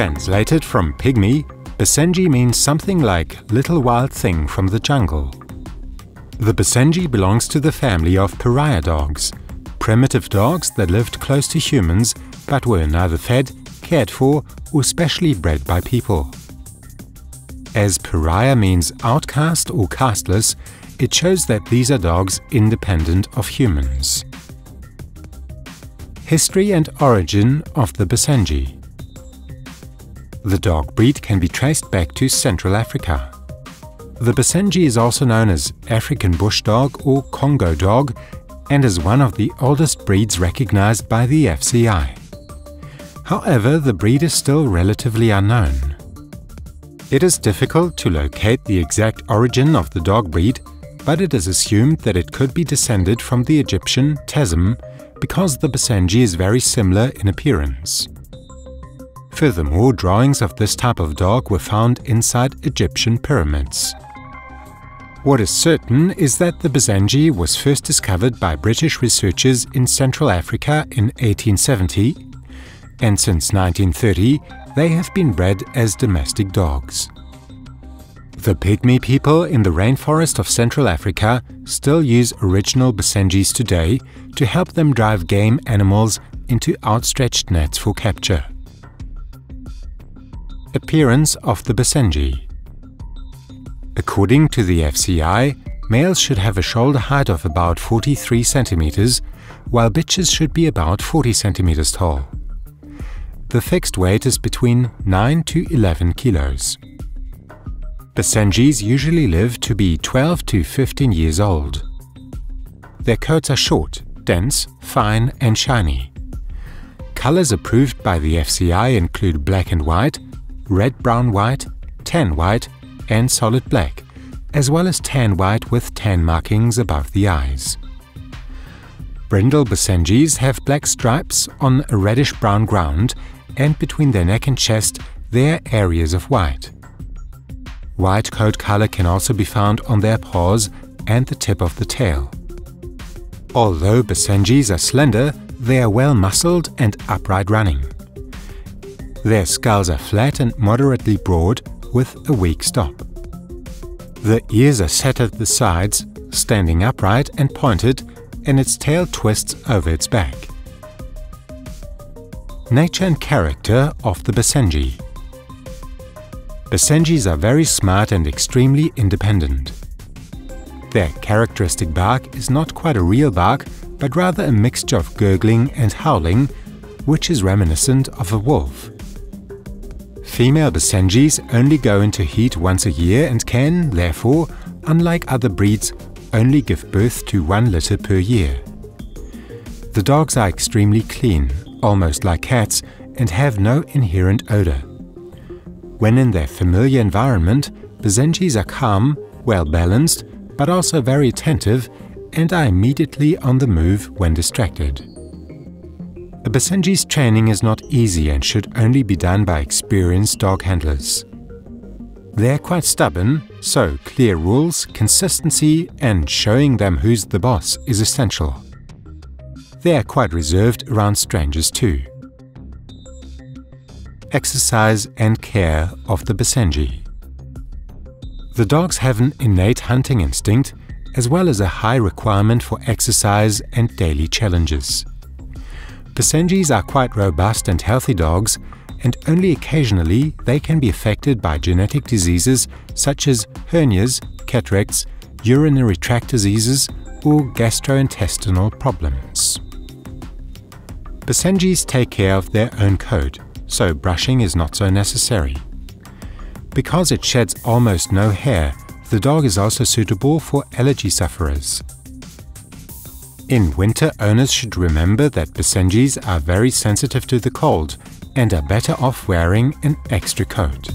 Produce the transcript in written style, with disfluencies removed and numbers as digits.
Translated from Pygmy, Basenji means something like little wild thing from the jungle. The Basenji belongs to the family of pariah dogs, primitive dogs that lived close to humans but were neither fed, cared for, or specially bred by people. As pariah means outcast or casteless, it shows that these are dogs independent of humans. History and origin of the Basenji. The dog breed can be traced back to Central Africa. The Basenji is also known as African bush dog or Congo dog and is one of the oldest breeds recognized by the FCI. However, the breed is still relatively unknown. It is difficult to locate the exact origin of the dog breed, but it is assumed that it could be descended from the Egyptian Tesm because the Basenji is very similar in appearance. Furthermore, drawings of this type of dog were found inside Egyptian pyramids. What is certain is that the Basenji was first discovered by British researchers in Central Africa in 1870, and since 1930 they have been bred as domestic dogs. The Pygmy people in the rainforest of Central Africa still use original Basenjis today to help them drive game animals into outstretched nets for capture. Appearance of the Basenji. According to the FCI, males should have a shoulder height of about 43 centimeters, while bitches should be about 40 centimeters tall. The fixed weight is between 9 to 11 kilos. Basenjis usually live to be 12 to 15 years old. Their coats are short, dense, fine and shiny. Colors approved by the FCI include black and white, red-brown-white, tan-white and solid black, as well as tan-white with tan markings above the eyes. Brindle Basenjis have black stripes on a reddish-brown ground, and between their neck and chest there are areas of white. White coat color can also be found on their paws and the tip of the tail. Although Basenjis are slender, they are well muscled and upright running. Their skulls are flat and moderately broad with a weak stop. The ears are set at the sides, standing upright and pointed, and its tail twists over its back. Nature and character of the Basenji. Basenjis are very smart and extremely independent. Their characteristic bark is not quite a real bark, but rather a mixture of gurgling and howling, which is reminiscent of a wolf. Female Basenjis only go into heat once a year and can, therefore, unlike other breeds, only give birth to 1 litter per year. The dogs are extremely clean, almost like cats, and have no inherent odor. When in their familiar environment, Basenjis are calm, well-balanced, but also very attentive and are immediately on the move when distracted. A Basenji's training is not easy and should only be done by experienced dog handlers. They are quite stubborn, so clear rules, consistency and showing them who's the boss is essential. They are quite reserved around strangers too. Exercise and care of the Basenji. The dogs have an innate hunting instinct as well as a high requirement for exercise and daily challenges. Basenjis are quite robust and healthy dogs, and only occasionally they can be affected by genetic diseases such as hernias, cataracts, urinary tract diseases, or gastrointestinal problems. Basenjis take care of their own coat, so brushing is not so necessary. Because it sheds almost no hair, the dog is also suitable for allergy sufferers. In winter, owners should remember that Basenjis are very sensitive to the cold and are better off wearing an extra coat.